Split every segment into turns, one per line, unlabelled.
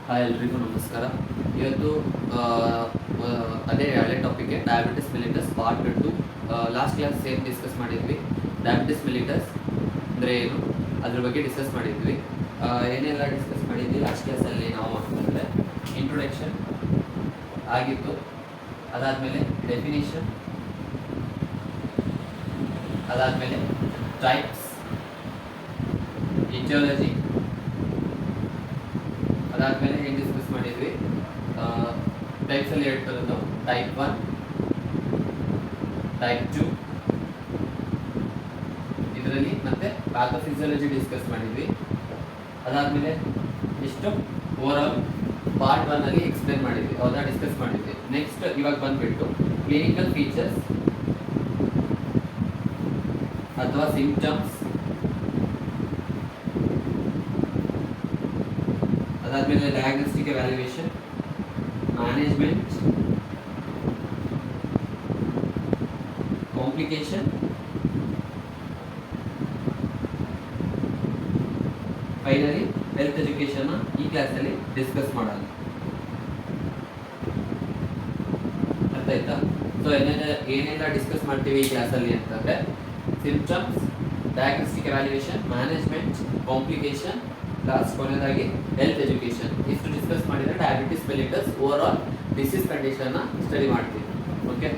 Hi ಎಲ್ರಿಗೂ ನಮಸ್ಕಾರ. ಇವತ್ತು ಅದೇ ಹಳೆ topic diabetes mellitus part 2. Last class ಏನು ಡಿಸ್ಕಸ್ ಮಾಡಿದ್ವಿ, ಡಯಾಬಿಟಿಸ್ ಮೆಲಿಟಸ್ ಅಂದರೆ ಏನು ಅದ್ರ ಬಗ್ಗೆ ಡಿಸ್ಕಸ್ ಮಾಡಿದ್ವಿ. ಏನೆಲ್ಲ ಡಿಸ್ಕಸ್ ಮಾಡಿದ್ವಿ ಲಾಸ್ಟ್ ಕ್ಲಾಸಲ್ಲಿ ನಾವು ಅಂತಂದರೆ ಇಂಟ್ರೊಡಕ್ಷನ್ ಆಗಿತ್ತು, ಅದಾದಮೇಲೆ ಡೆಫಿನೇಷನ್, ಅದಾದಮೇಲೆ ಟೈಪ್ಸ್, ಇಟಿಯಾಲಜಿ, ಅದಾದಮೇಲೆ ಏನು ಡಿಸ್ಕಸ್ ಮಾಡಿದ್ವಿ ಟೈಪ್ಸಲ್ಲಿ ಹೇಳ್ತಿರೋದು ಟೈಪ್ 1, ಟೈಪ್ 2, ಇದರಲ್ಲಿ ಮತ್ತೆ ಪ್ಯಾಥೋಫಿಸಿಯಾಲಜಿ ಡಿಸ್ಕಸ್ ಮಾಡಿದ್ವಿ. ಅದಾದಮೇಲೆ ಇಷ್ಟು ಓವರಾಲ್ ಪಾರ್ಟ್ 1 ಅಲ್ಲಿ ಎಕ್ಸ್ಪ್ಲೇನ್ ಮಾಡಿದ್ವಿ, ಅದನ್ನ ಡಿಸ್ಕಸ್ ಮಾಡಿದ್ವಿ. ನೆಕ್ಸ್ಟ್ ಇವಾಗ ಬಂದ್ಬಿಟ್ಟು ಕ್ಲಿನಿಕಲ್ ಫೀಚರ್ಸ್ ಅಥವಾ ಸಿಂಪ್ಟಮ್ಸ್, ಅದಾದಮೇಲೆ diagnostic evaluation, management, complication, finally health education ಈ ಕ್ಲಾಸಲ್ಲಿ ಡಿಸ್ಕಸ್ ಮಾಡೋಣ. ಅರ್ಥ ಆಯ್ತಾ? ಸೊ ಏನೆಲ್ಲ ಡಿಸ್ಕಸ್ ಮಾಡ್ತೀವಿ ಈ ಕ್ಲಾಸಲ್ಲಿ ಅಂತಂದರೆ symptoms, diagnostic evaluation, management, complication, last ಕೊನೆಯದಾಗಿ ಹೆಲ್ತ್ ಎಜುಕೇಶನ್. ಇಷ್ಟು ಡಿಸ್ಕಸ್ ಮಾಡಿದರೆ diabetes mellitus over all disease ಕಂಡೀಷನ್ನ ಸ್ಟಡಿ ಮಾಡ್ತೀವಿ. ಓಕೆ,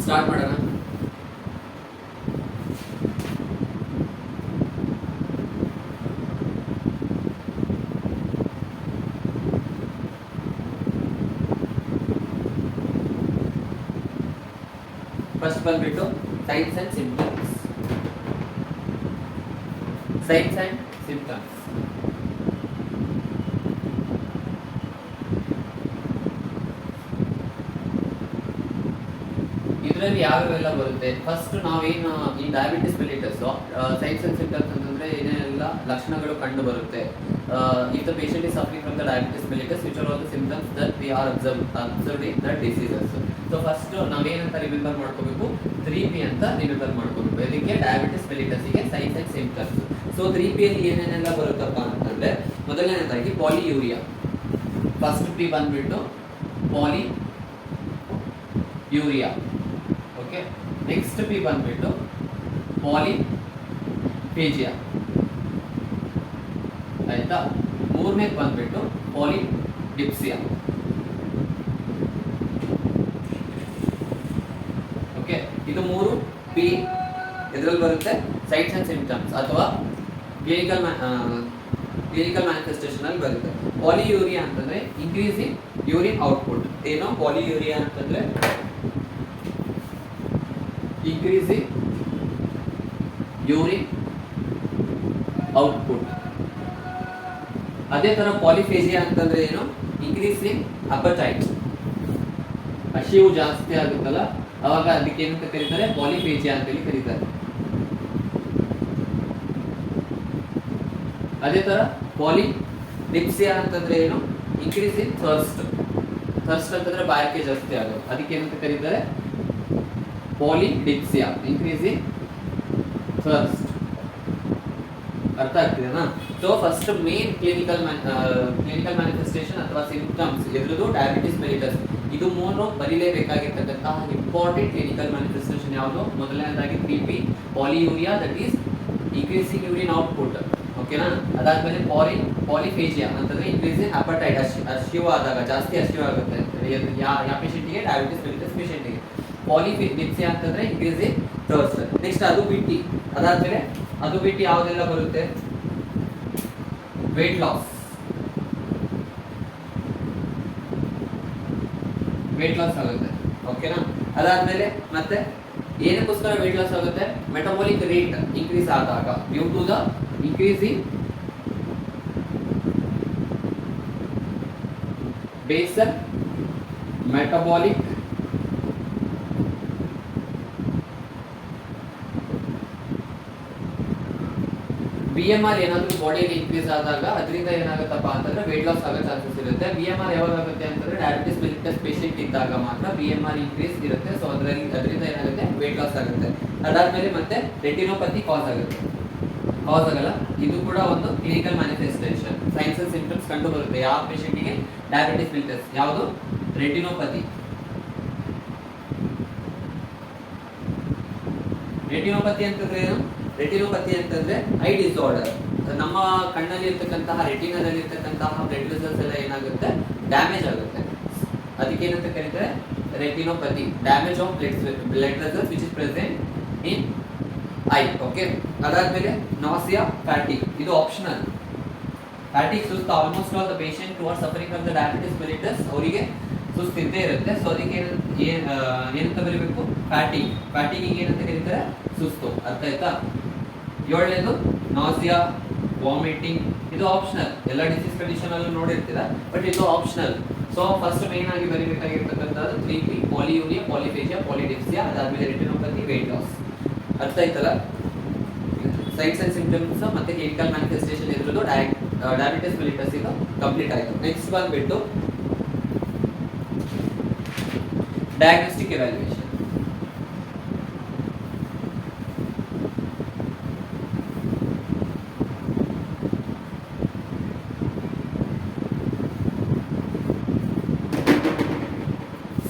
ಸ್ಟಾರ್ಟ್ ಮಾಡೋಣ. ಫಸ್ಟ್ ಬಂದ್ಬಿಟ್ಟು signs and symptoms. Signs and symptoms ಇದರಲ್ಲಿ ಯಾವ್ಯಾವೆಲ್ಲ ಬರುತ್ತೆ? ಫಸ್ಟ್ ನಾವೇನು ಈ diabetes mellitus signs and symptoms ಅಂತಂದ್ರೆ ಏನೆಲ್ಲ ಲಕ್ಷಣಗಳು ಕಂಡು ಬರುತ್ತೆ. If the patient is suffering from the diabetes mellitus, which are all the symptoms that we are observed in the diseases. So first ನಾವೇನಂತ ರಿಮೆಂಬರ್ ಮಾಡ್ಕೋಬೇಕು, 3P ಅಂತ ರಿಮೆಂಬರ್ ಮಾಡ್ಕೋಬೇಕು. ಇದಕ್ಕೆ ಡಯಾಬಿಟಿಸ್ ಮೆಲಿಟಸ್ಗೆ signs and symptoms. So 3P ಅಲ್ಲಿ ಏನೇನೆಲ್ಲ ಬರುತ್ತಪ್ಪ ಅಂತಂದ್ರೆ ಮೊದಲನೇದಾಗಿ ಪಾಲಿಯೂರಿಯಾ. ಫಸ್ಟ್ P ಬಂದ್ಬಿಟ್ಟು ಪಾಲಿಯೂರಿಯಾ. ಓಕೆ, ನೆಕ್ಸ್ಟ್ P ಬಂದ್ಬಿಟ್ಟು ಪಾಲಿಫೇಜಿಯಾ. ಆಯ್ತಾ? ಮೂರನೇದು ಬಂದ್ಬಿಟ್ಟು ಪಾಲಿಡಿಪ್ಸಿಯಾ. ಓಕೆ, ಇದು ಮೂರು P ಎದ್ರಲ್ಲಿ ಬರುತ್ತೆ? ಸೈನ್ಸ್ ಅಂಡ್ ಸಿಂಪ್ಟಮ್ಸ್ ಅಥವಾ ಕ್ಲಿನಿಕಲ್ ಮ್ಯಾನಿಫೆಸ್ಟೇಷನ್ ಅಲ್ಲಿ ಬರುತ್ತೆ. ಪಾಲಿಯೂರಿಯಾ ಅಂತಂದ್ರೆ ಇನ್ಕ್ರೀಸ್ ಇನ್ ಯೂರಿನ್ ಔಟ್ಪುಟ್. ಏನೋ ಪಾಲಿಯೂರಿಯಾ ಅಂತಂದ್ರೆ ಇನ್ಕ್ರೀಸ್ ಇನ್ ಯೂರಿನ್ ಔಟ್ಪುಟ್. ಅದೇ ತರ ಪಾಲಿಫೇಜಿಯಾ ಅಂತಂದ್ರೆ ಏನು? Increase in appetite. ಹಸಿವು ಜಾಸ್ತಿ ಆಗುತ್ತಲ್ಲ ಅವಾಗ ಅದಕ್ಕೆ ಏನಂತ ಕರೀತಾರೆ? ಪಾಲಿಫೇಜಿಯಾ ಅಂತೇಳಿ ಕರೀತಾರೆ. ಅದೇ ತರ ಪಾಲಿಡಿಪ್ಸಿಯಾ ಅಂತಂದ್ರೆ ಏನು? Increase in thirst. ಥರ್ಸ್ಟ್ ಅಂತಂದ್ರೆ ಬಾಯಾರಿಕೆ ಜಾಸ್ತಿ ಆಗೋದು, ಅದಕ್ಕೆ ಏನಂತ ಕರೀತಾರೆ? Polydipsia, increase in thirst. ಅರ್ಥ ಆಗ್ತಿದೆನಾ? So first main clinical manifestation ಅಥವಾ ಸಿಂಪ್ಟಮ್ಸ್ ಎದುರುದು ಡಯಾಬಿಟಿಸ್ ಮೆಲಿಟಸ್. ಇದು ಮೂರು ಬರೀಲೇಬೇಕಾಗಿರ್ತಕ್ಕಂತಹ ಇಂಪಾರ್ಟೆಂಟ್ ಕ್ಲಿನಿಕಲ್ ಮ್ಯಾನಿಫೆಸ್ಟೇಷನ್ ಯಾವುದು? ಮೊದಲನೇದಾಗಿ 3P polyuria, that is increasing urine output. ಓಕೆನಾ? ಅದಾದ್ಮೇಲೆ ಪಾಲಿಫೇಜಿಯಾ ಅಂತಂದ್ರೆ ಇನ್ಕ್ರೀಸ್ ಇನ್ ಅಪಟೈಟ್. ಹಸಿವು ಆದಾಗ, ಜಾಸ್ತಿ ಹಸಿವು ಆಗುತ್ತೆ ಯಾವ ಪೇಷಂಟಿಗೆ? Diabetes mellitus ಪೇಷಂಟಿಗೆ. ಪಾಲಿಡಿಪ್ಸಿಯಾ ಅಂತಂದ್ರೆ ಇನ್ಕ್ರೀಸ್ ಇನ್ ಥರ್ಸ್ಟ್. ನೆಕ್ಸ್ಟ್ ಅದು ಬಿಟ್ಟು ಯಾವುದೆಲ್ಲ ಬರುತ್ತೆ? ವೇಟ್ ಲಾಸ್ ಆಗುತ್ತೆ. ಓಕೆನಾ? ಅದಾದ್ಮೇಲೆ ಮತ್ತೆ ಏನಕ್ಕೋಸ್ಕರ ವೇಟ್ ಲಾಸ್ ಆಗುತ್ತೆ? ಮೆಟಬಾಲಿಕ್ ರೇಟ್ ಇನ್ಕ್ರೀಸ್ ಆದಾಗ, due to the increase in basal metabolic BMR ಏನಾದರೂ ಬಾಡಿಯಲ್ಲಿ ಇನ್ಕ್ರೀಸ್ ಆದಾಗ ಅದರಿಂದ ಏನಾಗುತ್ತಪ್ಪ ಅಂತಂದ್ರೆ ವೇಟ್ ಲಾಸ್ ಆಗೋ ಚಾನ್ಸಸ್ ಇರುತ್ತೆ. BMR ಯಾವಾಗ ಆಗುತ್ತೆ ಅಂತಂದ್ರೆ ಡಯಾಬಿಟಿಸ್ ಮೆಲಿಟಸ್ ಪೇಷಂಟ್ ಇದ್ದಾಗ ಮಾತ್ರ BMR ಇನ್ಕ್ರೀಸ್ ಇರುತ್ತೆ. ಸೊ ಅದರಿಂದ ಏನಾಗುತ್ತೆ? ವೇಟ್ ಲಾಸ್ ಆಗುತ್ತೆ. ಅದಾದ್ಮೇಲೆ ಮತ್ತೆ ರೆಟಿನೋಪತಿ ಕಾಸ್ ಆಗುತ್ತೆ. ಕಾಸ್ ಆಗಲ್ಲ. ಇದು ಕೂಡ ಒಂದು clinical manifestation. Science and symptoms ಕಂಡು ಬರುತ್ತೆ ಯಾವ ಪೇಷಂಟಿಗೆ ಡಯಾಬಿಟಿಸ್ ಮೆಲಿಟಸ್. ಯಾವುದು? ರೆಟಿನೋಪತಿ. ರೆಟಿನೋಪತಿ ಅಂತಂದ್ರೆ ಏನು? ರೆಟಿನೋಪತಿ ಅಂತಂದ್ರೆ ಐ ಡಿಸಾರ್ಡರ್. ನಮ್ಮ ಕಣ್ಣಲ್ಲಿ ಇರ್ತಕ್ಕಂತಹ ರೆಟಿನಾದಲ್ಲಿ ಇರ್ತಕ್ಕಂತಹ ಬ್ಲಡ್ ವೆಸಲ್ಸ್ ಎಲ್ಲ ಏನಾಗುತ್ತೆ? ಡ್ಯಾಮೇಜ್ ಆಗುತ್ತೆ. ಅದಕ್ಕೆ ಏನಂತ ಕರೀತಾರೆ? Retinopathy. Damage of blood vessels which is present in I. Okay. ಅದಾದ್ಮೇಲೆ ನಾಸಿಯಾ, ಫ್ಯಾಟಿಗ್. ಇದು ಆಪ್ಷನಲ್. ಫ್ಯಾಟಿಗ್ ಸುಸ್ತು. Almost all the patient who are suffering from the diabetes mellitus ಅವರಿಗೆ ಸುಸ್ತು ಇದ್ದೇ ಇರುತ್ತೆ. ಸೊ ಅದಕ್ಕೆ ಏನಂತ ಬರೀಬೇಕು? ಫ್ಯಾಟಿಗ್. ಫ್ಯಾಟಿಗಿಗೆ ಏನಂತ ಕರೀತಾರೆ? ಸುಸ್ತು. ಅರ್ಥ ಆಯ್ತಾ? ಏಳನೇದು ನಾಸಿಯಾ, ವಾಮಿಟಿಂಗ್. ಇದು ಆಪ್ಷನಲ್. ಎಲ್ಲ ಡಿಸೀಸ್ ಕಂಡೀಷನ್ ಅಲ್ಲೂ ನೋಡಿರ್ತೀರಾ, ಬಟ್ ಇದು ಆಪ್ಷನಲ್. ಸೊ ಫಸ್ಟ್ ಮೇನ್ ಆಗಿ ಬರೀಬೇಕಾಗಿರ್ತಕ್ಕಂಥದ್ದು 3P: ಪಾಲಿಯೂರಿಯಾ, ಪಾಲಿಫೇಜಿಯಾ, ಪಾಲಿಡಿಪ್ಸಿಯಾ. ಅದಾದ್ಮೇಲೆ ರೆಟಿನೋಪತಿ, ವೇಟ್ ಲಾಸ್. ಅರ್ಥ ಆಯ್ತಲ್ಲ? ಸೈನ್ಸ್ ಅಂಡ್ ಸಿಂಪ್ಟಮ್ಸ್ ಮತ್ತೆ ಕ್ಲಿನಿಕಲ್ ಮ್ಯಾನಿಫೆಸ್ಟೇಷನ್ ಇದ್ರದ್ದು ಡಯಾಬಿಟಿಸ್ ಮೆಲಿಟಸ್ ಇದು ಕಂಪ್ಲೀಟ್ ಆಯಿತು. ನೆಕ್ಸ್ಟ್ ಬಂದ್ಬಿಟ್ಟು diagnostic evaluation.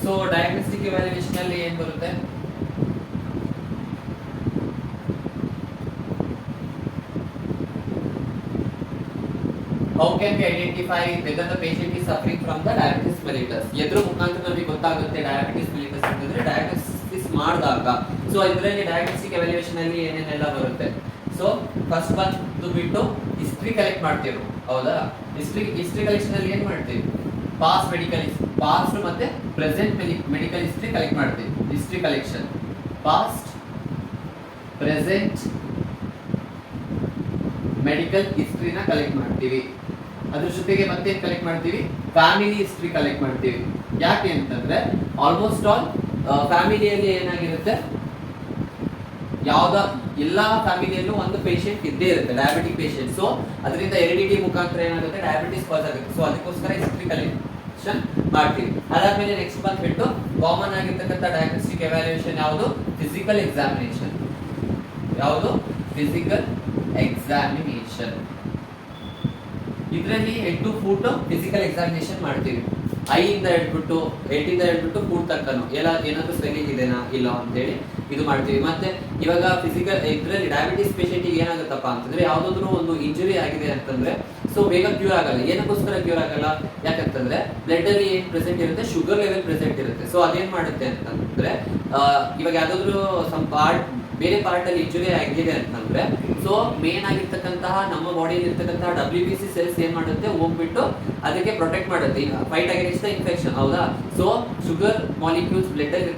So diagnostic evaluation ಅಲ್ಲಿ ಏನ್ ಬರುತ್ತೆ? How can we identify whether the patient is suffering from the diabetes mellitus? ಎದ್ರ ಮುಖಾಂತರ ನಮಗೆ ಗೊತ್ತಾಗುತ್ತೆ ಡಯಾಬಿಟಿಸ್ ಮೆಲಿಟಸ್ ಅಂತಂದ್ರೆ ಡಯಾಗ್ನೋಸಿಸ್ ಮಾಡಿದಾಗ. ಸೊ ಇದರಲ್ಲಿ ಡಯಾಗ್ನೋಸ್ಟಿಕ್ ಎವ್ಯಾಲ್ಯೂಯೇಷನ್ ಅಲ್ಲಿ ಏನೇನೆಲ್ಲ ಬರುತ್ತೆ? ಸೊ ಫಸ್ಟ್ ಬಂದ್ಬಿಟ್ಟು ಹಿಸ್ಟ್ರಿ ಕಲೆಕ್ಟ್ ಮಾಡ್ತೀವಿ. ಹೌದಾ? ಹಿಸ್ಟ್ರಿ ಕಲೆಕ್ಷನ್ ಅಲ್ಲಿ ಏನ್ ಮಾಡ್ತೀವಿ? ಪಾಸ್ಟ್ ಮತ್ತೆ ಪ್ರೆಸೆಂಟ್ ಮೆಡಿಕಲ್ ಹಿಸ್ಟ್ರಿ ಕಲೆಕ್ಟ್ ಮಾಡ್ತೀವಿ. History collection past, present medical ಹಿಸ್ಟ್ರಿನ ಕಲೆಕ್ಟ್ ಮಾಡ್ತೀವಿ. ಅದ್ರ ಜೊತೆಗೆ ಮತ್ತೆ ಕಲೆಕ್ಟ್ ಮಾಡ್ತೀವಿ? ಫ್ಯಾಮಿಲಿ ಹಿಸ್ಟ್ರಿ ಕಲೆಕ್ಟ್ ಮಾಡ್ತೀವಿ. ಯಾಕೆ ಅಂತಂದ್ರೆ ಆಲ್ಮೋಸ್ಟ್ ಆಲ್ ಫ್ಯಾಮಿಲಿಯಲ್ಲಿ ಏನಾಗಿರುತ್ತೆ? ಎಲ್ಲಾ ಫ್ಯಾಮಿಲಿಯಲ್ಲೂ ಒಂದು ಪೇಷಂಟ್ ಇದ್ದೇ ಇರುತ್ತೆ, ಡಯಾಬಿಟಿಕ್ ಪೇಷಂಟ್. ಸೊ ಅದರಿಂದ ಹೆರಿಡಿಟಿ ಮುಖಾಂತರ ಏನಾಗುತ್ತೆ? ಡಯಾಬಿಟಿಸ್ ಕಾಸ್ ಆಗುತ್ತೆ. ಸೊ ಅದಕ್ಕೋಸ್ಕರ ಹಿಸ್ಟ್ರಿ ಕಲೆಕ್ಷನ್ ಮಾಡ್ತೀವಿ. ಅದಾದ್ಮೇಲೆ ನೆಕ್ಸ್ಟ್ ಬಂದ್ಬಿಟ್ಟು ಕಾಮನ್ ಆಗಿರ್ತಕ್ಕಂಥ ಡಯಾಗ್ನೋಸ್ಟಿಕ್ ಎವ್ಯಾಲ್ಯೂಯೇಷನ್ ಯಾವುದು? Physical examination. ಯಾವುದು? Physical examination. ಇದರಲ್ಲಿ head to foot physical examination ಮಾಡ್ತೀವಿ. ಐಯಿಂದ ಹಿಡ್ಬಿಟ್ಟು ಹೆಡ್ಡಿಂದ ಹಿಡ್ಬಿಟ್ಟು ಫೂಟ್ ತನಕನು ಏನಾದ್ರು ಸ್ವೆಲ್ಲಿಂಗ್ ಇದೆನಾ ಇಲ್ಲ ಅಂತೇಳಿ ಇದು ಮಾಡ್ತೀವಿ. ಮತ್ತೆ ಇವಾಗ ಫಿಸಿಕಲ್ ಇದರಲ್ಲಿ ಡಯಾಬಿಟಿಸ್ ಪೇಷಂಟಿಗೆ ಏನಾಗುತ್ತಪ್ಪ ಅಂತಂದ್ರೆ ಯಾವ್ದಾದ್ರು ಒಂದು ಇಂಜುರಿ ಆಗಿದೆ ಅಂತಂದ್ರೆ ಸೊ ಬೇಗ ಕ್ಯೂರ್ ಆಗಲ್ಲ. ಏನಕ್ಕೋಸ್ಕರ ಕ್ಯೂರ್ ಆಗಲ್ಲ? ಯಾಕಂತಂದ್ರೆ ಬ್ಲಡ್ ಅಲ್ಲಿ ಏನ್ ಪ್ರೆಸೆಂಟ್ ಇರುತ್ತೆ? ಶುಗರ್ ಲೆವೆಲ್ ಪ್ರೆಸೆಂಟ್ ಇರುತ್ತೆ. ಸೊ ಅದೇನ್ ಮಾಡುತ್ತೆ ಅಂತಂದ್ರೆ ಇವಾಗ ಯಾವ್ದಾದ್ರು ಬೇರೆ ಪಾರ್ಟ್ ಅಲ್ಲಿ ಇಂಜುರಿ ಆಗಿದೆ ಅಂತಂದ್ರೆ ಸೊ ಮೇನ್ ಆಗಿರ್ತಕ್ಕಂತಹ ನಮ್ಮ ಬಾಡಿಯಲ್ಲಿ ಇರ್ತಕ್ಕಂತಹ WBC ಸೆಲ್ಸ್ ಏನ್ ಮಾಡುತ್ತೆ? ಹೋಗ್ಬಿಟ್ಟು ಅದಕ್ಕೆ ಪ್ರೊಟೆಕ್ಟ್ ಮಾಡುತ್ತೆ, ಫೈಟ್ ಅಗೇನ್ಸ್ಟ್ ದ ಇನ್ಫೆಕ್ಷನ್. ಹೌದಾ? ಸೊ ಶುಗರ್ ಮಾಲಿಕ್ಯೂಲ್ಸ್ ಬ್ಲಡ್ ಅಲ್ಲಿ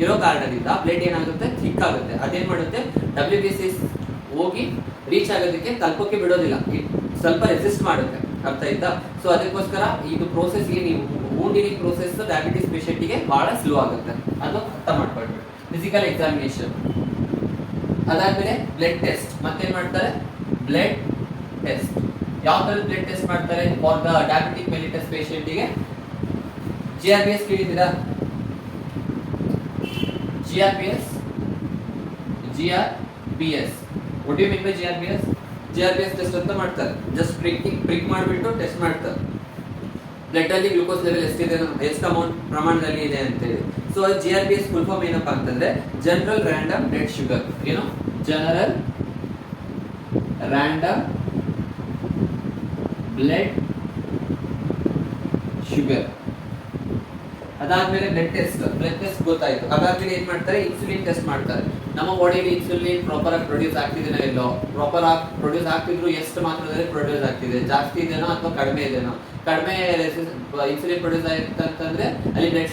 ಇರೋ ಕಾರಣದಿಂದ ಬ್ಲಡ್ ಏನಾಗುತ್ತೆ? ಥಿಕ್ ಆಗುತ್ತೆ. ಅದೇನ್ ಮಾಡುತ್ತೆ? WBC ಹೋಗಿ ರೀಚ್ ಆಗೋದಕ್ಕೆ ತಲುಪಕ್ಕೆ ಬಿಡೋದಿಲ್ಲ, ಸ್ವಲ್ಪ ರೆಸಿಸ್ಟ್ ಮಾಡುತ್ತೆ. ಅರ್ಥ ಆಯ್ತಾ? ಸೊ ಅದಕ್ಕೋಸ್ಕರ ಇದು ಪ್ರೋಸೆಸ್ಗೆ ನೀವು ವೂಂಡ್ ಹೀಲಿಂಗ್ ಪ್ರೋಸೆಸ್ ಡಯಾಬಿಟಿಸ್ ಪೇಷಂಟಿಗೆ ಬಹಳ ಸ್ಲೋ ಆಗುತ್ತೆ. ಅದು ಅರ್ಥ ಮಾಡ್ಕೊಳ್ಬೇಕು. Physical examination. ಅದಾದ್ಮೇಲೆ ಬ್ಲಡ್ ಟೆಸ್ಟ್. ಮತ್ತೇನ್ ಮಾಡ್ತಾರೆ? Blood test. ಯಾವ ತರ ಬ್ಲಡ್ ಟೆಸ್ಟ್ ಮಾಡ್ತಾರೆ ಫಾರ್ ದ ಡಯಾಬಿಟಿಕ್ ಮೆಲಿಟಸ್ ಪೇಷಂಟಿಗೆ? GRPS ಕೇಳಿದ್ದೀರಾ? GRPS. What do you mean by GRPS? GRPS test ಅಂತ ಮಾಡ್ತಾರೆ. ಜಸ್ಟ್ ಪ್ರಿಕ್ ಮಾಡಿಬಿಟ್ಟು ಟೆಸ್ಟ್ ಮಾಡ್ತಾರೆ. ಬ್ಲಡ್ ಅಲ್ಲಿ ಗ್ಲೂಕೋಸ್ ಲೆವೆಲ್ ಎಷ್ಟಿದೆ, ಎಷ್ಟು ಅಮೌಂಟ್ ಪ್ರಮಾಣದಲ್ಲಿ ಇದೆ ಅಂತೇಳಿ. ಸೊ GRPS ಫುಲ್ ಫಾರ್ಮ್ ಏನಪ್ಪಾ ಅಂತಂದ್ರೆ ಜನರಲ್ ರ್ಯಾಂಡಮ್ ಬ್ಲಡ್ ಶುಗರ್. ಏನು? General random blood sugar. ಅದಾದ್ಮೇಲೆ ಬ್ಲಡ್ ಟೆಸ್ಟ್ ಗೊತ್ತಾಯ್ತು. ಅದಾದ್ಮೇಲೆ ಏನ್ ಮಾಡ್ತಾರೆ? ಇನ್ಸುಲಿನ್ ಟೆಸ್ಟ್ ಮಾಡ್ತಾರೆ. ನಮ್ಮ ಬಾಡಿಯಲ್ಲಿ ಇನ್ಸುಲಿನ್ ಪ್ರಾಪರ್ ಆಗಿ ಪ್ರೊಡ್ಯೂಸ್ ಆಗ್ತಿದೆನೋ ಇಲ್ಲೋ, ಪ್ರಾಪರ್ ಆಗಿ ಪ್ರೊಡ್ಯೂಸ್ ಆಗ್ತಿದ್ರು ಎಷ್ಟು ಮಾತ್ರದಲ್ಲಿ ಪ್ರೊಡ್ಯೂಸ್ ಆಗ್ತಿದೆ, ಜಾಸ್ತಿ ಇದೆನೋ ಅಥವಾ ಕಡಿಮೆ ಇದೆನೋ. ಕಡಿಮೆ ಇನ್ಸುಲಿನ್ ಪ್ರೊಡ್ಯೂಸ್ ಆಗುತ್ತೆ ಅಂತಂದ್ರೆ ಅಲ್ಲಿ ಬ್ಲಡ್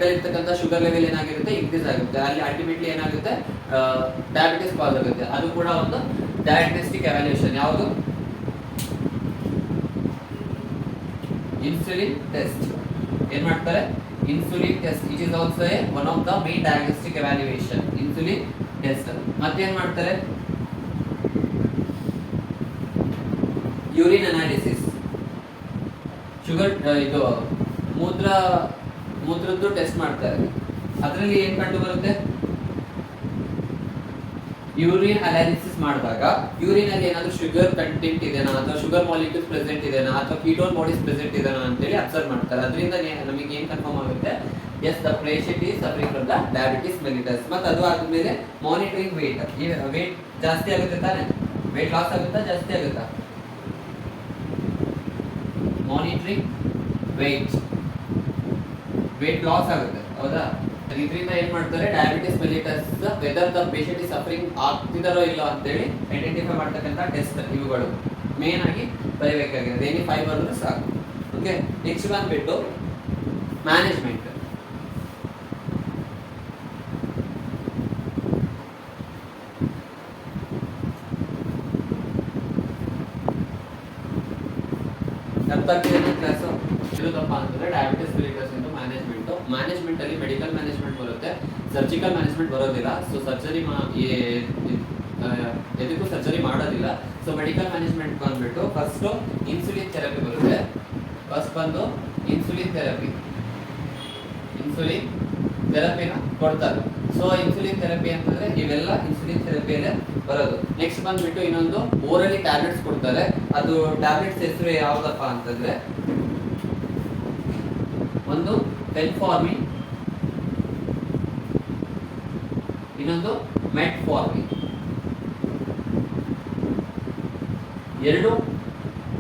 ಅಲ್ಲಿ ಇರ್ತಕ್ಕಂಥ ಶುಗರ್ ಲೆವೆಲ್ ಏನಾಗಿರುತ್ತೆ? ಇನ್ಕ್ರೀಸ್ ಆಗುತ್ತೆ. ಅಲ್ಲಿ ಅಲ್ಟಿಮೇಟ್ಲಿ ಏನಾಗುತ್ತೆ? ಡಯಾಬಿಟಿಸ್ ಕಾಸ್ ಆಗುತ್ತೆ. ಅದು ಕೂಡ ಒಂದು ಡಯಾಗ್ನೋಸ್ಟಿಕ್ ಎವ್ಯಾಲ್ಯೂಯೇಷನ್. ಯಾವುದು? Insulin test. ಏನ್ ಮಾಡ್ತಾರೆ? Insulin test. It is also one of the main diagnostic evaluation, insulin test. ಮತ್ತೇನ್ ಮಾಡ್ತಾರೆ? Urine analysis. ಶುಗರ್ ಇದು ಮೂತ್ರದ್ದು ಟೆಸ್ಟ್ ಮಾಡ್ತಾರೆ. ಅದರಲ್ಲಿ ಏನ್ ಕಂಡು ಬರುತ್ತೆ? ಯೂರಿನ್ ಅನಾಲಿಸಿಸ್ ಮಾಡಿದಾಗ ಯೂರಿನ್ ಅಲ್ಲಿ ಏನಾದರೂ ಶುಗರ್ ಕಂಟೆಂಟ್ ಇದೆನಾ ಅಥವಾ ಶುಗರ್ ಮಾಲಿಕ್ಯೂಲ್ಸ್ ಪ್ರೆಸೆಂಟ್ ಇದೆನಾ ಅಥವಾ ಕೀಟೋನ್ ಬಾಡೀಸ್ ಪ್ರೆಸೆಂಟ್ ಇದೆನಾ ಅಂತೇಳಿ ಅಬ್ಸರ್ವ್ ಮಾಡ್ತಾರೆ. ಅದರಿಂದ ನಮಗೆ ಏನು ಕನ್ಫರ್ಮ್ ಆಗುತ್ತೆ, yes the patient is suffering from the diabetes mellitus. ಮತ್ತು ಅದು ಆದಮೇಲೆ ಮಾನಿಟರಿಂಗ್ ವೇಟ್. ಈ ವೇಟ್ ಜಾಸ್ತಿ ಆಗುತ್ತೆ ತಾನೆ, ವೇಟ್ ಲಾಸ್ ಆಗುತ್ತಾ ಜಾಸ್ತಿ ಆಗುತ್ತಾ? ಮಾನಿಟರಿಂಗ್ ವೇಟ್ ಲಾಸ್ ಆಗುತ್ತೆ, ಹೌದಾ? ಇದರಿಂದ ಏನ್ ಮಾಡ್ತಾರೆ, diabetes mellitus whether the patient is suffering ಆಗ್ತಿದಾರೋ ಇಲ್ಲ ಅಂತೇಳಿ ಐಡೆಂಟಿಫೈ ಮಾಡ್ತಕ್ಕಂಥ ಟೆಸ್ಟ್ ಇವುಗಳು ಮೇನ್ ಆಗಿ ಬರೀಬೇಕಾಗಿದೆ. ಎನಿ 5 ಬರೆದ್ರೆ ಸಾಕು. ಓಕೆ, ನೆಕ್ಸ್ಟ್ ಬಂದ್ಬಿಟ್ಟು ಮ್ಯಾನೇಜ್ಮೆಂಟ್. ಅರ್ಥ ಆಗ್ತಿದೆ ಕ್ಲಾಸು? ಇರುತ್ತಪ್ಪ ಅಂತಂದ್ರೆ ಡಯಾಬಿಟಿಸ್ ಮೆಲಿಟಸ್ ಇಂದು ಮ್ಯಾನೇಜ್ಮೆಂಟ್ ಅಲ್ಲಿ ಮೆಡಿಕಲ್ ಮ್ಯಾನೇಜ್ಮೆಂಟ್ ಬರುತ್ತೆ, ಸರ್ಜಿಕಲ್ ಮ್ಯಾನೇಜ್ಮೆಂಟ್ ಬರೋದಿಲ್ಲ. ಸೊ ಎದಕ್ಕೂ ಸರ್ಜರಿ ಮಾಡೋದಿಲ್ಲ. ಸೊ ಮೆಡಿಕಲ್ ಮ್ಯಾನೇಜ್ಮೆಂಟ್ ಬಂದ್ಬಿಟ್ಟು ಫಸ್ಟ್ ಇನ್ಸುಲಿನ್ ಥೆರಪಿ ಬರುತ್ತೆ. ಫಸ್ಟ್ ಬಂದು ಇನ್ಸುಲಿನ್ ಥೆರಪಿನ ಕೊಡ್ತಾರೆ. ಸೊ ಇನ್ಸುಲಿನ್ ಥೆರಪಿ ಅಂತಂದ್ರೆ ಇವೆಲ್ಲ ಇನ್ಸುಲಿನ್ ಥೆರಪಿಯಲ್ಲೇ ಬರೋದು. ನೆಕ್ಸ್ಟ್ ಬಂದ್ಬಿಟ್ಟು ಇನ್ನೊಂದು ಓರಲಿ ಟ್ಯಾಬ್ಲೆಟ್ಸ್ ಕೊಡ್ತಾರೆ. ಅದು ಟ್ಯಾಬ್ಲೆಟ್ಸ್ ಹೆಸರು ಯಾವ್ದಪ್ಪ ಅಂತಂದ್ರೆ ಒಂದು ಫೆನ್ಫಾರ್ಮಿನ್, ಇನ್ನೊಂದು ಮೆಟ್ಫಾರ್ಮಿನ್. ಎರಡು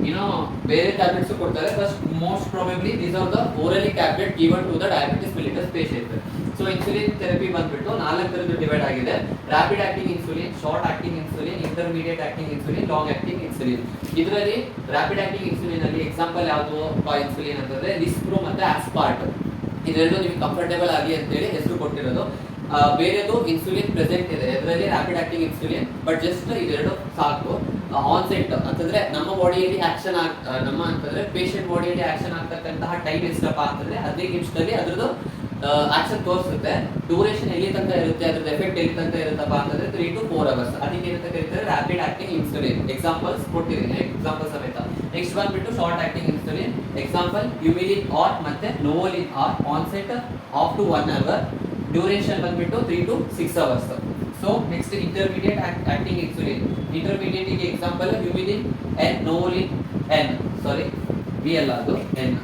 ಇನ್ನೂ ಬೇರೆ ಟ್ಯಾಬ್ಲೆಟ್ಸ್ ಕೊಡ್ತಾರೆ. First most probably these are the orally tablet given to the diabetes mellitus patient. So insulin therapy ಬಂದ್ಬಿಟ್ಟು 4 ಥರದ್ದು ಡಿವೈಡ್ ಆಗಿದೆ. Rapid acting insulin, short acting insulin, intermediate acting insulin, long acting insulin. ಇದರಲ್ಲಿ rapid acting insulin ಅಲ್ಲಿ example ಯಾವುದು insulin ಅಂತಂದ್ರೆ lispro ಮತ್ತೆ ಆಸ್ಪಾರ್ಟ್. ಇದೆರಡು ನಿಮಗೆ ಕಂಫರ್ಟೇಬಲ್ ಆಗಿ ಅಂತೇಳಿ ಹೆಸರು ಕೊಟ್ಟಿರೋದು. ಬೇರೆದು ಇನ್ಸುಲಿನ್ ಪ್ರೆಸೆಂಟ್ ಇದೆ ಇದರಲ್ಲಿ rapid acting insulin, but just ಇದೆರಡು ಸಾಕು. ಆನ್ಸೆಟ್ ಅಂತಂದ್ರೆ ನಮ್ಮ ಬಾಡಿಯಲ್ಲಿ ಆಕ್ಷನ್ ನಮ್ಮ ಅಂತಂದ್ರೆ ಪೇಷಂಟ್ ಬಾಡಿಯಲ್ಲಿ ಆಕ್ಷನ್ ಆಗ್ತಕ್ಕಂತಹ ಟೈಮ್ ಎಷ್ಟಪ್ಪ ಅಂತಂದ್ರೆ 15 ನಿಮಿಷದಲ್ಲಿ ಅದ್ರದ್ದು ಆಕ್ಷನ್ ತೋರಿಸುತ್ತೆ. ಡ್ಯೂರೇಷನ್ ಎಲ್ಲಿ ತನಕ ಇರುತ್ತೆ, ಅದ್ರದ್ದು ಎಫೆಕ್ಟ್ ಎಲ್ಲಿ ತನಕ ಇರುತ್ತಪ್ಪ ಅಂತಂದ್ರೆ 3 to 4 hours. ಅದಕ್ಕೆ ಏನಂತ ಕರೀತಾರೆ, ರ್ಯಾಪಿಡ್ ಆಕ್ಟಿಂಗ್ ಇನ್ಸುಲಿನ್. ಎಕ್ಸಾಂಪಲ್ಸ್ ಕೊಟ್ಟಿದ್ದೀನಿ, ಎಕ್ಸಾಂಪಲ್ ಸಮೇತ. ನೆಕ್ಸ್ಟ್ ಬಂದ್ಬಿಟ್ಟು short acting insulin. Example Humulin R ಮತ್ತೆ Novolin R. Onset of to 1 hour. Duration ಬಂದ್ಬಿಟ್ಟು 3 to 6 hours. So next intermediate acting insulin. Intermediate ಗೆ example Humulin N, Novolin N, sorry B ಅಲ್ಲ ಅದು N.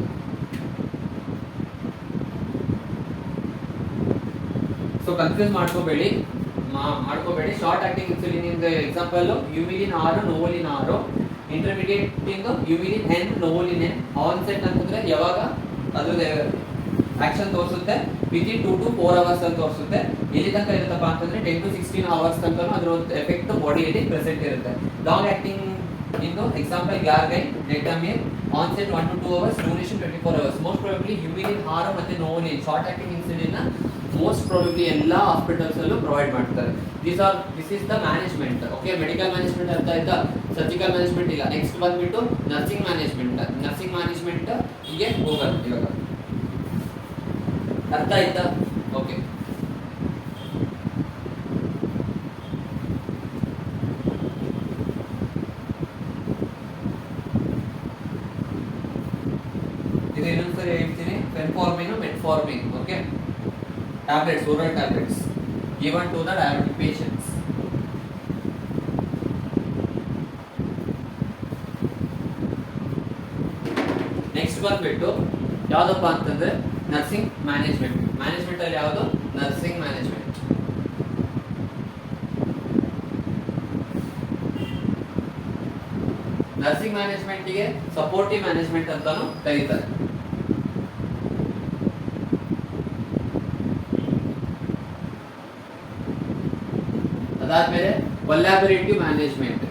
So confuse ಮಾಡ್ಕೋಬೇಡಿ. Short acting insulin ಇಂದ example Humulin R, Novolin R. Intermediate ಇಂದು Humulin N, Novolin N. Onset ಅಂತಂದ್ರೆ ಯಾವಾಗ ಅದ್ರದ್ದು action ತೋರಿಸುತ್ತೆ ವಿತಿನ್ 2 to 4 hours ಅಂತ ತೋರಿಸುತ್ತೆ. ಎಲ್ಲಿ ತನಕ ಇರುತ್ತಪ್ಪ ಅಂತಂದ್ರೆ 10 to 16 hours ತನಕ ಅದರ ಎಫೆಕ್ಟ್ ಬಾಡಿಯಲ್ಲಿ ಪ್ರೆಸೆಂಟ್ ಇರುತ್ತೆ. ಲಾಂಗ್ ಆಕ್ಟಿಂಗ್ ಇಂದು example glargine, detemir. Onset 1 to 2 hours, duration 24 hours. Most probably Humulin R ಮತ್ತೆ ನೋವೋಲಿನ್ ಶಾರ್ಟ್ ಆಕ್ಟಿಂಗ್ ಇನ್ಸುಲಿನ್ ನ ಮೋಸ್ಟ್ ಪ್ರಾಬಬ್ಲಿ ಎಲ್ಲಾ ಹಾಸ್ಪಿಟಲ್ಸ್ ಅಲ್ಲೂ ಪ್ರೊವೈಡ್ ಮಾಡ್ತಾರೆ. This is the management. Okay, medical management ಅರ್ಥ ಆಯ್ತಾ? ಸರ್ಜಿಕಲ್ ಮ್ಯಾನೇಜ್ಮೆಂಟ್ ಇಲ್ಲ. Next ಬಂದ್ಬಿಟ್ಟು ನರ್ಸಿಂಗ್ ಮ್ಯಾನೇಜ್ಮೆಂಟ್ ಹೀಗೆ ಹೋಗೋದು ಇವಾಗ. ಅರ್ಥ ಆಯ್ತಾ? ಓಕೆ, ಇದು ಇನ್ನೊಂದ್ಸರಿ ಹೇಳ್ತೀನಿ. Phenformin, metformin. Okay, tablets, oral tablets given to the diabetic patients. Next ಬಂದ್ಬಿಟ್ಟು ಯಾವ್ದಪ್ಪ ಅಂತಂದ್ರೆ ನರ್ಸಿಂಗ್ ಮ್ಯಾನೇಜ್ಮೆಂಟ್. ಮ್ಯಾನೇಜ್ಮೆಂಟ್ ಅಲ್ಲಿ ಯಾವುದು? Nursing management. ನರ್ಸಿಂಗ್ ಮ್ಯಾನೇಜ್ಮೆಂಟ್ ಗೆ ಸಪೋರ್ಟಿವ್ ಮ್ಯಾನೇಜ್ಮೆಂಟ್ ಅಂತಾನು ಕರೀತಾರೆ. ಅದಾದ್ಮೇಲೆ ಕೊಲ್ಯಾಬರೇಟಿವ್ ಮ್ಯಾನೇಜ್ಮೆಂಟ್.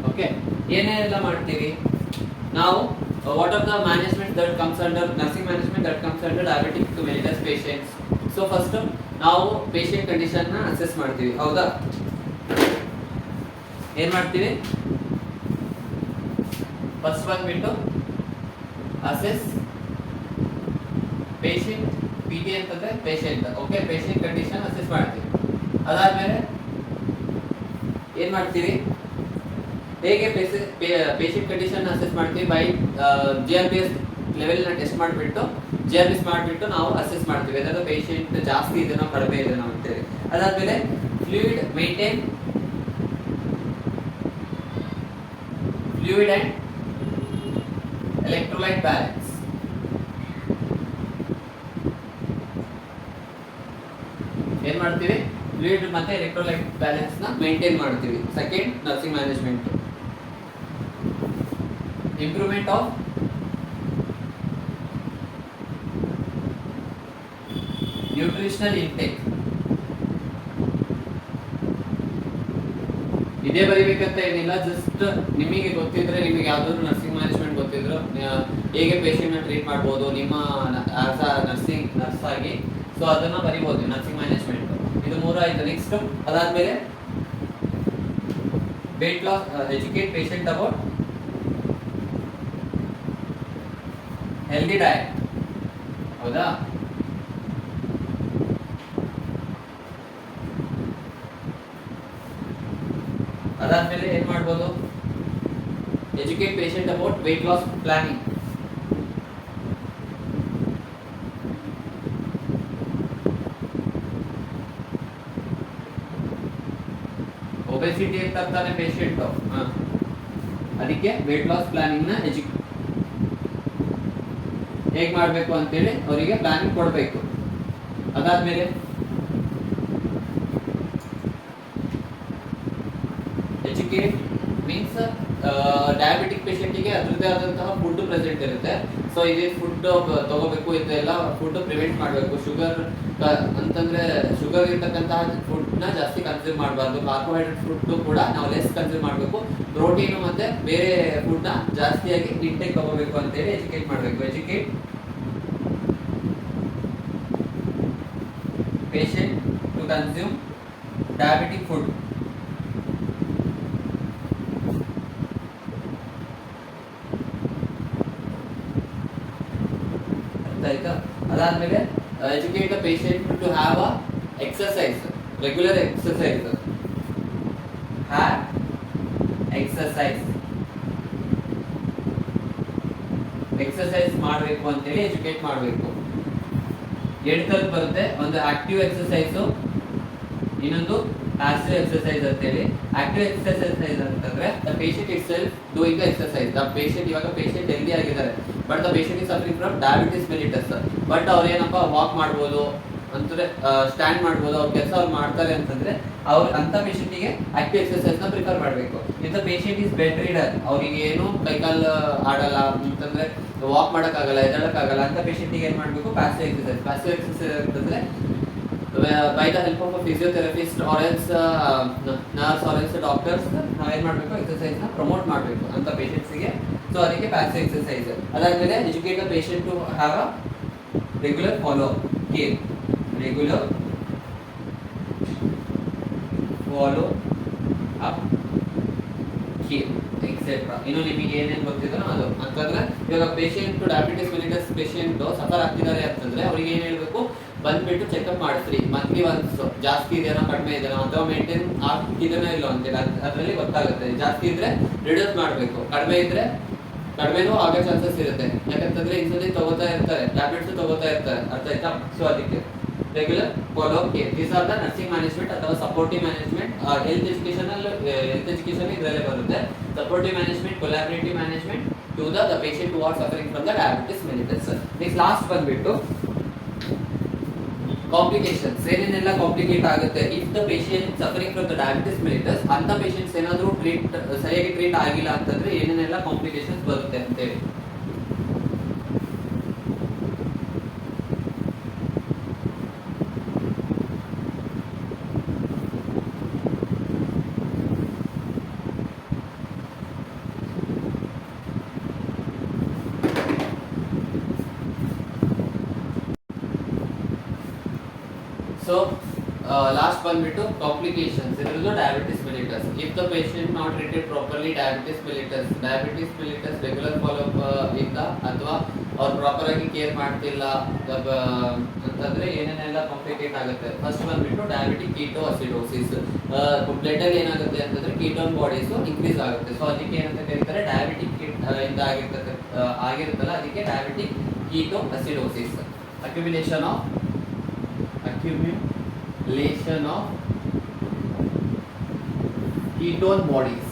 ಓಕೆ, ಏನೆಲ್ಲ ಮಾಡ್ತೀವಿ ನಾವು? What are the management that comes under nursing management that comes under diabetic mellitus patients. So first ನಾವು ಪೇಷಂಟ್ ಕಂಡೀಷನ್ ನ ಅಸೆಸ್ ಮಾಡ್ತೀವಿ, ಹೌದಾ? ಏನ್ ಮಾಡ್ತೀವಿ? ಫಸ್ಟ್ ಬಂದ್ಬಿಟ್ಟು ಅಸೆಸ್ ಪೇಷಂಟ್. ಪಿ ಟಿ ಅಂತಂದ್ರೆ patient. Okay, patient condition assess ಮಾಡ್ತೀವಿ. ಅದಾದ್ಮೇಲೆ ಏನ್ ಮಾಡ್ತೀವಿ? ಹೇಗೆ ಪೇಷಂಟ್ ಕಂಡೀಷನ್ ಅಸೆಸ್ ಮಾಡ್ತೀವಿ? ಬೈ GRPS ಲೆವೆಲ್ ನ ಟೆಸ್ಟ್ ಮಾಡಿಬಿಟ್ಟು GRPs ಮಾಡಿಬಿಟ್ಟು ನಾವು ಅಸೆಸ್ ಮಾಡ್ತೀವಿ ಅದಾದ ಪೇಷಂಟ್ ಜಾಸ್ತಿ ಇದೆನೋ ಕಡಿಮೆ ಇದೆನೋ ಅಂತೇಳಿ. ಅದಾದ್ಮೇಲೆ fluid maintain fluid and electrolyte balance. ಏನ್ ಮಾಡ್ತೀವಿ? ಫ್ಲೂಯಿಡ್ ಮತ್ತೆ ಎಲೆಕ್ಟ್ರೋಲೈಟ್ ಬ್ಯಾಲೆನ್ಸ್ ನ ಮೇಂಟೈನ್ ಮಾಡ್ತೀವಿ. Second nursing management, improvement of nutritional intake. ಇದೇ ಬರೀಬೇಕಂತ ಏನಿಲ್ಲ, ಜಸ್ಟ್ ನಿಮಗೆ ಗೊತ್ತಿದ್ರೆ, ನಿಮಗೆ ಯಾವ್ದಾದ್ರು ನರ್ಸಿಂಗ್ ಮ್ಯಾನೇಜ್ಮೆಂಟ್ ಗೊತ್ತಿದ್ರು ಹೇಗೆ ಪೇಷಂಟ್ ನ ಟ್ರೀಟ್ ಮಾಡ್ಬೋದು ನಿಮ್ಮ ನರ್ಸ್ ಆಗಿ, ಸೊ ಅದನ್ನ ಬರಿಬಹುದು ನರ್ಸಿಂಗ್ ಮ್ಯಾನೇಜ್ಮೆಂಟ್. ಇದು 3 ಆಯ್ತು. ನೆಕ್ಸ್ಟ್ ಅದಾದ್ಮೇಲೆ weight loss, educate patient about healthy diet. ಹೌದಾ? ಅದಾದ್ಮೇಲೆ ಏನ್ ಮಾಡ್ಬೋದು? Educate patient about weight loss planning. Obesity ಇರ್ತಾನೆ ಪೇಷಂಟ್, ಅದಕ್ಕೆ ವೇಟ್ ಲಾಸ್ ಪ್ಲಾನಿಂಗ್ ನ ಹೇಗ್ ಮಾಡ್ಬೇಕು ಅಂತೇಳಿ ಅವರಿಗೆ ಪ್ಲಾನಿಂಗ್ ಕೊಡ್ಬೇಕು. ಅದಾದ್ಮೇಲೆ ಎಜುಕೇಟ್ ಮೀನ್ಸ್ ಡಯಾಬಿಟಿಕ್ ಪೇಷಂಟಿಗೆ ಅದರದ್ದೇ ಆದಂತಹ ಫುಡ್ ಪ್ರೆಸೆಂಟ್ ಇರುತ್ತೆ. ಸೊ ಇದೇ ಫುಡ್ ತಗೋಬೇಕು, ಇದೆಲ್ಲ ಫುಡ್ ಪ್ರಿವೆಂಟ್ ಮಾಡಬೇಕು. ಶುಗರ್ ಅಂತಂದ್ರೆ ಶುಗರ್ ಇರ್ತಕ್ಕಂತಹ ಫುಡ್ ನ ಜಾಸ್ತಿ ಕನ್ಸ್ಯೂಮ್ ಮಾಡಬಾರ್ದು. ಕಾರ್ಬೋಹೈಡ್ರೇಟ್ ಫುಡ್ ಕೂಡ ನಾವು ಲೆಸ್ ಕನ್ಸ್ಯೂಮ್ ಮಾಡಬೇಕು. ಪ್ರೋಟೀನ್ ಮತ್ತೆ ಬೇರೆ ಫುಡ್ ನ ಜಾಸ್ತಿಯಾಗಿ ಇಂಟೇಕ್ ತಗೋಬೇಕು ಅಂತೇಳಿ ಎಜುಕೇಟ್ ಮಾಡಬೇಕು. Educate patient to consume diabetic food. ಆಯ್ತಾ? ಅದಾದ್ಮೇಲೆ educate the patient to have a exercise, regular exercise. Have exercise ಮಾಡಬೇಕು ಅಂತೇಳಿ ಎಜುಕೇಟ್ ಮಾಡಬೇಕು. ಎಡ್ತಲ್ಲಿ ಬರುತ್ತೆ, ಒಂದು ಆಕ್ಟಿವ್ ಎಕ್ಸರ್ಸೈಸ್, ಇನ್ನೊಂದು ಪ್ಯಾಸಿವ್ ಎಕ್ಸರ್ಸೈಸ್ ಅಂತೇಳಿ. ಆಕ್ಟಿವ್ ಎಕ್ಸರ್ಸೈಸ್ ಅಂತಂದ್ರೆ the patient itself doing the exercise. The patient, ಇವಾಗ ಪೇಷಂಟ್ ಹೆಲ್ದಿ ಆಗಿದ್ದಾರೆ, but the patient is suffering from diabetes mellitus. But ಅವ್ರು ಏನಪ್ಪ ವಾಕ್ ಮಾಡ್ಬೋದು ಅಂತಂದ್ರೆ ಸ್ಟ್ಯಾಂಡ್ ಮಾಡ್ಬೋದು, ಅವ್ರ ಕೆಲಸ ಅವ್ರು ಮಾಡ್ತಾರೆ ಅಂತಂದ್ರೆ ಅಂತ ಪೇಷಂಟಿಗೆ ಆಕ್ಟಿವ್ ಎಕ್ಸರ್ಸೈಸ್ ನ ಪ್ರಿಫರ್ ಮಾಡಬೇಕು. If the patient is bed reader, ಅವ್ರಿಗೆ ಏನು ಕೈಕಾಲು ಆಡಲ್ಲ ಅಂತಂದ್ರೆ ವಾಕ್ ಮಾಡಕ್ಕಾಗಲ್ಲ, ಎದಳಕ್ಕಾಗಲ್ಲ, ಅಂತ ಪೇಷಂಟಿಗೆ ಏನ್ ಮಾಡಬೇಕು? Passive exercise. ಪ್ಯಾಸಿವ್ ಎಕ್ಸರ್ಸೈಸ್ ಅಂತಂದ್ರೆ by the help of a physiotherapist or else nurse or else doctors ನಾವೇನ್ ಮಾಡಬೇಕು? ಎಕ್ಸರ್ಸೈಸ್ ನ ಪ್ರಮೋಟ್ ಮಾಡಬೇಕು ಅಂತ ಪೇಷಂಟ್ಸ್ ಗೆ. ಸೊ ಅದಕ್ಕೆ ಪ್ಯಾಸಿವ್ ಎಕ್ಸರ್ಸೈಸ್. ಅದಾದ್ಮೇಲೆ educate the patient to have a regular follow care, regular follow up care etcetera. ಇನ್ನು ನಿಮಗೆ ಏನೇನು ಗೊತ್ತಿದೋ ಅದು ಅಂತಂದ್ರೆ, ಇವಾಗ patient diabetes mellitus patient suffer ಆಗ್ತಿದ್ದಾರೆ ಅಂತಂದ್ರೆ ಅವ್ರಿಗೆ ಏನ್ ಹೇಳ್ಬೇಕು? ಬಂದ್ಬಿಟ್ಟು ಚೆಕ್ಅಪ್ ಮಾಡಿಸ್ರಿ ಮಂತ್ಲಿ ಒನ್ಸ್. ಜಾಸ್ತಿ ಇದೆನೋ ಕಡಿಮೆ ಇದೆನೋ ಅಥವಾ ಮೇಂಟೈನ್ ಆಗ್ತಿದೆನೋ ಇಲ್ಲೋ ಅಂತೇಳಿ ಅದರಲ್ಲಿ ಗೊತ್ತಾಗುತ್ತೆ. ಜಾಸ್ತಿ ಇದ್ರೆ ರಿಡ್ಯೂಸ್ ಮಾಡಬೇಕು, ಕಡಿಮೆನೂ ಆಗೋ ಚಾನ್ಸಸ್ ಇರುತ್ತೆ. ಯಾಕಂತಂದ್ರೆ ಇನ್ಸುಲಿನ್ ತಗೋತಾ ಇರ್ತಾರೆ, ಟ್ಯಾಬ್ಲೆಟ್ಸ್ ತಗೋತಾ ಇರ್ತಾರೆ, ಅರ್ಥ ಆಯ್ತಾ? ಸೊ ಅದಕ್ಕೆ regular follow up care. These are the nursing management ಅಥವಾ ಸಪೋರ್ಟಿವ್ ಮ್ಯಾನೇಜ್ಮೆಂಟ್. ಹೆಲ್ತ್ ಎಜುಕೇಶನ್ ಇದರಲ್ಲೇ ಬರುತ್ತೆ. Supportive management, collaborative management to the patient who are suffering from the diabetes mellitus. Next last ಬಂದ್ಬಿಟ್ಟು complications. ಏನೇನೆಲ್ಲ complicate ಆಗುತ್ತೆ if the patient suffering from the diabetes mellitus. ಅಂತ patients ಏನಾದರೂ ಸರಿಯಾಗಿ treat ಆಗಿಲ್ಲ ಅಂತಂದ್ರೆ ಏನೇನೆಲ್ಲ ಕಾಂಪ್ಲಿಕೇಶನ್ಸ್ ಬರುತ್ತೆ ಅಂತೇಳಿ. ಸೊ ಲಾಸ್ಟ್ ಬಂದ್ಬಿಟ್ಟು ಕಾಂಪ್ಲಿಕೇಶನ್ಸ್ ಇರೋದು diabetes mellitus. If the patient not treated properly diabetes mellitus regular follow up ಇಂದ ಅಥವಾ ಅವ್ರು ಪ್ರಾಪರ್ ಆಗಿ ಕೇರ್ ಮಾಡ್ತಿಲ್ಲ ಅಂತಂದ್ರೆ ಏನೇನೆಲ್ಲ ಕಾಂಪ್ಲಿಕೇಟ್ ಆಗುತ್ತೆ. ಫಸ್ಟ್ ಬಂದ್ಬಿಟ್ಟು ಡಯಾಬಿಟಿಕ್ ಕೀಟೋ ಅಸಿಡೋಸಿಸ್. ಬ್ಲಡ್ ಅಲ್ಲಿ ಏನಾಗುತ್ತೆ ಅಂತಂದ್ರೆ ಕೀಟೋನ್ ಬಾಡೀಸ್ ಇನ್ಕ್ರೀಸ್ ಆಗುತ್ತೆ. ಸೊ ಅದಕ್ಕೆ ಏನಂತ ಕರೀತಾರೆ? ಡಯಾಬಿಟಿಕ್ ಇಂದ ಆಗಿರುತ್ತಲ್ಲ ಅದಕ್ಕೆ diabetic ketoacidosis. Accumulation of ketone bodies.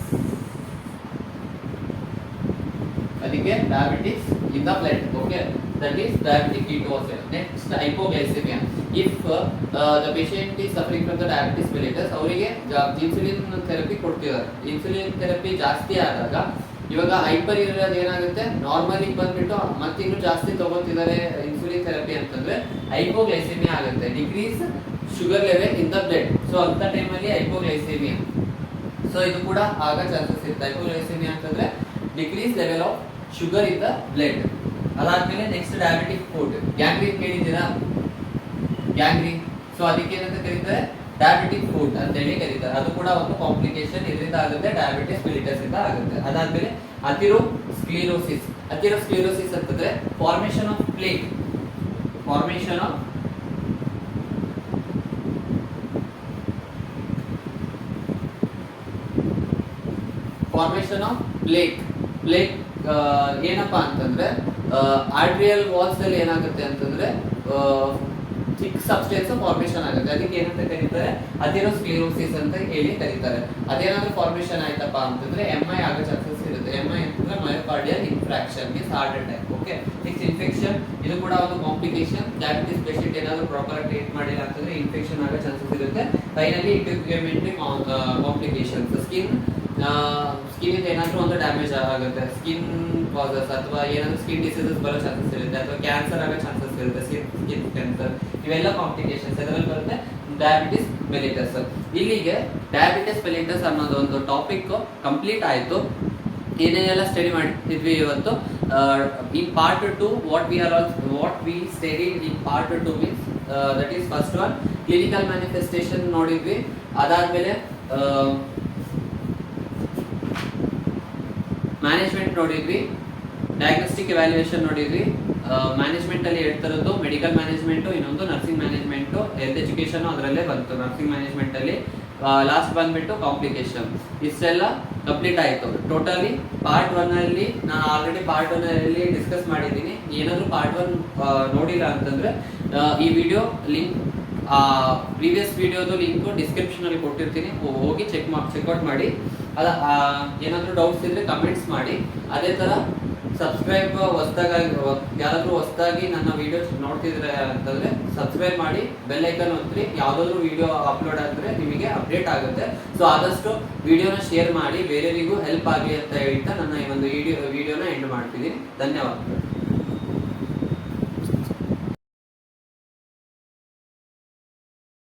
ಅದಕ್ಕೆ diabetes in the blood. Okay, that is diabetic ketoacidosis. Next, hypoglycemia. If the patient is suffering from the diabetes mellitus, ಅವರಿಗೆ insulin therapy ಕೊಡ್ತಿದ್ದಾರೆ. Insulin therapy ಜಾಸ್ತಿ ಆದಾಗ ಇವಾಗ hyper ಇರೋದು ಏನಾಗುತ್ತೆ, normally ಬಂದ್ಬಿಟ್ಟು ಮತ್ತೆ ಇನ್ನೂ ಜಾಸ್ತಿ ತಗೋತಿದ್ದಾರೆ ಇನ್ಸುಲಿನ್ ಥೆರಪಿ ಅಂತಂದ್ರೆ ಹೈಪೋಗ್ಲೈಸೆಮಿಯಾ ಆಗುತ್ತೆ, decrease sugar level in the blood. So ಅಂತ ಟೈಮಲ್ಲಿ ಹೈಪೋಗ್ಲೈಸೆಮಿಯಾ, ಸೊ ಇದು ಕೂಡ ಆಗ ಚಾನ್ಸಸ್ ಇರುತ್ತೆ. ಹೈಪೋಗ್ಲೈಸೆಮಿಯಾ ಅಂತಂದ್ರೆ decrease level of sugar in the blood. ಅದಾದ್ಮೇಲೆ ನೆಕ್ಸ್ಟ್ ಡಯಾಬಿಟಿಕ್ ಫುಡ್. ಗ್ಯಾಂಗ್ರೀನ್ ಕೇಳಿದ್ದೀರಾ? ಗ್ಯಾಂಗ್ರೀನ್, ಸೊ ಅದಕ್ಕೆ ಏನಂತ ಕರೀತಾರೆ, ಡಯಾಬಿಟಿಕ್ ಫುಡ್ ಅಂತ ಹೇಳಿ ಕರೀತಾರೆ. ಅದು ಕೂಡ ಒಂದು ಕಾಂಪ್ಲಿಕೇಶನ್ ಇದರಿಂದ ಆಗುತ್ತೆ, ಡಯಾಬಿಟಿಸ್ ಮೆಲಿಟಸ್ ಇಂದ ಆಗುತ್ತೆ. ಅದಾದ್ಮೇಲೆ ಅಥೆರೋಸ್ಕ್ಲೆರೋಸಿಸ್. ಅಥೆರೋಸ್ಕ್ಲೆರೋಸಿಸ್ ಅಂತಂದ್ರೆ formation of plaque, formation of plaque. Plaque ಏನಪ್ಪಾ ಅಂತಂದ್ರೆ ಆರ್ಟ್ರಿಯಲ್ ವಾಲ್ಸ್ ಅಲ್ಲಿ ಏನಾಗುತ್ತೆ ಅಂತಂದ್ರೆ ಥಿಕ್ ಸಬ್ಸ್ಟೆನ್ಸ್ ಫಾರ್ಮೇಶನ್ ಆಗುತ್ತೆ. ಅದಕ್ಕೆ ಏನಂತ ಕರೀತಾರೆ, ಅಥೆರೋಸ್ಕ್ಲೆರೋಸಿಸ್ ಅಂತ ಹೇಳಿ ಕರೀತಾರೆ. ಅದೇನಾದ್ರೂ ಫಾರ್ಮೇಶನ್ ಆಯ್ತಪ್ಪ ಅಂತಂದ್ರೆ MI ಆಗೋ ಚಾನ್ಸಸ್ ಇರುತ್ತೆ. MI ಅಂತಂದ್ರೆ myocardial infarction, means heart attack. Okay, next infection, ಇದು ಕೂಡ ಒಂದು ಕಾಂಪ್ಲಿಕೇಶನ್. ಡಯಾಬಿಟಿಸ್ ಪೇಷಂಟ್ ಏನಾದ್ರು ಪ್ರಾಪರ್ ಟ್ರೀಟ್ ಮಾಡಿಲ್ಲ ಅಂತಂದ್ರೆ ಇನ್ಫೆಕ್ಷನ್ ಆಗೋ ಚಾನ್ಸಸ್ ಇರುತ್ತೆ. Finally ಇಂಟಿಗ್ಯುಮೆಂಟರಿ complications. ಸ್ಕಿನ್ ಏನಾದ್ರೂ ಒಂದು ಡ್ಯಾಮೇಜ್ ಆಗುತ್ತೆ, ಸ್ಕಿನ್ ಕಾಸಸ್ ಅಥವಾ ಏನಾದ್ರೂ ಸ್ಕಿನ್ ಡಿಸೀಸಸ್ ಬರೋ ಚಾನ್ಸಸ್ ಇರುತ್ತೆ, ಅಥವಾ ಕ್ಯಾನ್ಸರ್ ಆಗೋ ಚಾನ್ಸಸ್ ಇರುತ್ತೆ, ಸ್ಕಿನ್ ಕ್ಯಾನ್ಸರ್. ಇವೆಲ್ಲ ಕಾಂಪ್ಲಿಕೇಶನ್ಸ್ ಇದರಲ್ಲಿ ಬರುತ್ತೆ ಡಯಾಬಿಟಿಸ್ ಮೆಲಿಟಸ್. ಇಲ್ಲಿಗೆ ಡಯಾಬಿಟಿಸ್ ಮೆಲಿಟಸ್ ಅನ್ನೋದು ಒಂದು ಟಾಪಿಕ್ ಕಂಪ್ಲೀಟ್ ಆಯಿತು. ಏನೇನೆಲ್ಲ ಸ್ಟಡಿ ಮಾಡಿದ್ವಿ ಇವತ್ತು in part 2. What we studied in part 2 means that is first one clinical manifestation ನೋಡಿದ್ವಿ. ಅದಾದ್ಮೇಲೆ ಮ್ಯಾನೇಜ್ಮೆಂಟ್ ನೋಡಿದ್ವಿ, ಡಯಾಗ್ನೋಸ್ಟಿಕ್ ಎವ್ಯಾಲ್ಯೂಯೇಷನ್ ನೋಡಿದ್ವಿ. ಮ್ಯಾನೇಜ್ಮೆಂಟ್ ಅಲ್ಲಿ ಹೇಳ್ತಿರೋದು ಮೆಡಿಕಲ್ ಮ್ಯಾನೇಜ್ಮೆಂಟು, ಇನ್ನೊಂದು ನರ್ಸಿಂಗ್ ಮ್ಯಾನೇಜ್ಮೆಂಟು, ಹೆಲ್ತ್ ಎಜುಕೇಶನ್ ಅದರಲ್ಲೇ ಬಂತು ನರ್ಸಿಂಗ್ ಮ್ಯಾನೇಜ್ಮೆಂಟ್ ಅಲ್ಲಿ. ಲಾಸ್ಟ್ ಬಂದ್ಬಿಟ್ಟು ಕಾಂಪ್ಲಿಕೇಶನ್. ಇಷ್ಟೆಲ್ಲ ಕಂಪ್ಲೀಟ್ ಆಯಿತು. ಟೋಟಲಿ ಪಾರ್ಟ್ 1 ಅಲ್ಲಿ ನಾನು ಆಲ್ರೆಡಿ ಪಾರ್ಟ್ 1 ಅಲ್ಲಿ ಡಿಸ್ಕಸ್ ಮಾಡಿದ್ದೀನಿ. ಏನಾದರೂ ಪಾರ್ಟ್ 1 ನೋಡಿಲ್ಲ ಅಂತಂದ್ರೆ ಈ ವಿಡಿಯೋ ಲಿಂಕ್, ಪ್ರೀವಿಯಸ್ ವಿಡಿಯೋದು ಲಿಂಕು ಡಿಸ್ಕ್ರಿಪ್ಷನ್ ಅಲ್ಲಿ ಕೊಟ್ಟಿರ್ತೀನಿ, ಹೋಗಿ ಚೆಕ್ಔಟ್ ಮಾಡಿ. ಅದ ಏನಾದರೂ ಡೌಟ್ಸ್ ಇದ್ರೆ ಕಮೆಂಟ್ಸ್ ಮಾಡಿ. ಅದೇ ಥರ ಸಬ್ಸ್ಕ್ರೈಬ್ ಯಾರಾದರೂ ಹೊಸದಾಗಿ ನನ್ನ ವಿಡಿಯೋ ನೋಡ್ತಿದ್ರೆ ಅಂತಂದ್ರೆ ಸಬ್ಸ್ಕ್ರೈಬ್ ಮಾಡಿ, ಬೆಲ್ ಐಕನ್ ಒತ್ತಿರಿ. ಯಾವುದಾದ್ರೂ ವಿಡಿಯೋ ಅಪ್ಲೋಡ್ ಆಗಿದ್ರೆ ನಿಮಗೆ ಅಪ್ಡೇಟ್ ಆಗುತ್ತೆ. ಸೊ ಆದಷ್ಟು ವಿಡಿಯೋನ ಶೇರ್ ಮಾಡಿ, ಬೇರೆಯವರಿಗೂ ಹೆಲ್ಪ್ ಆಗಲಿ ಅಂತ ಹೇಳ್ತಾ ನನ್ನ ಈ ಒಂದು ವಿಡಿಯೋನ ಎಂಡ್ ಮಾಡ್ತಿದ್ದೀನಿ. ಧನ್ಯವಾದಗಳು.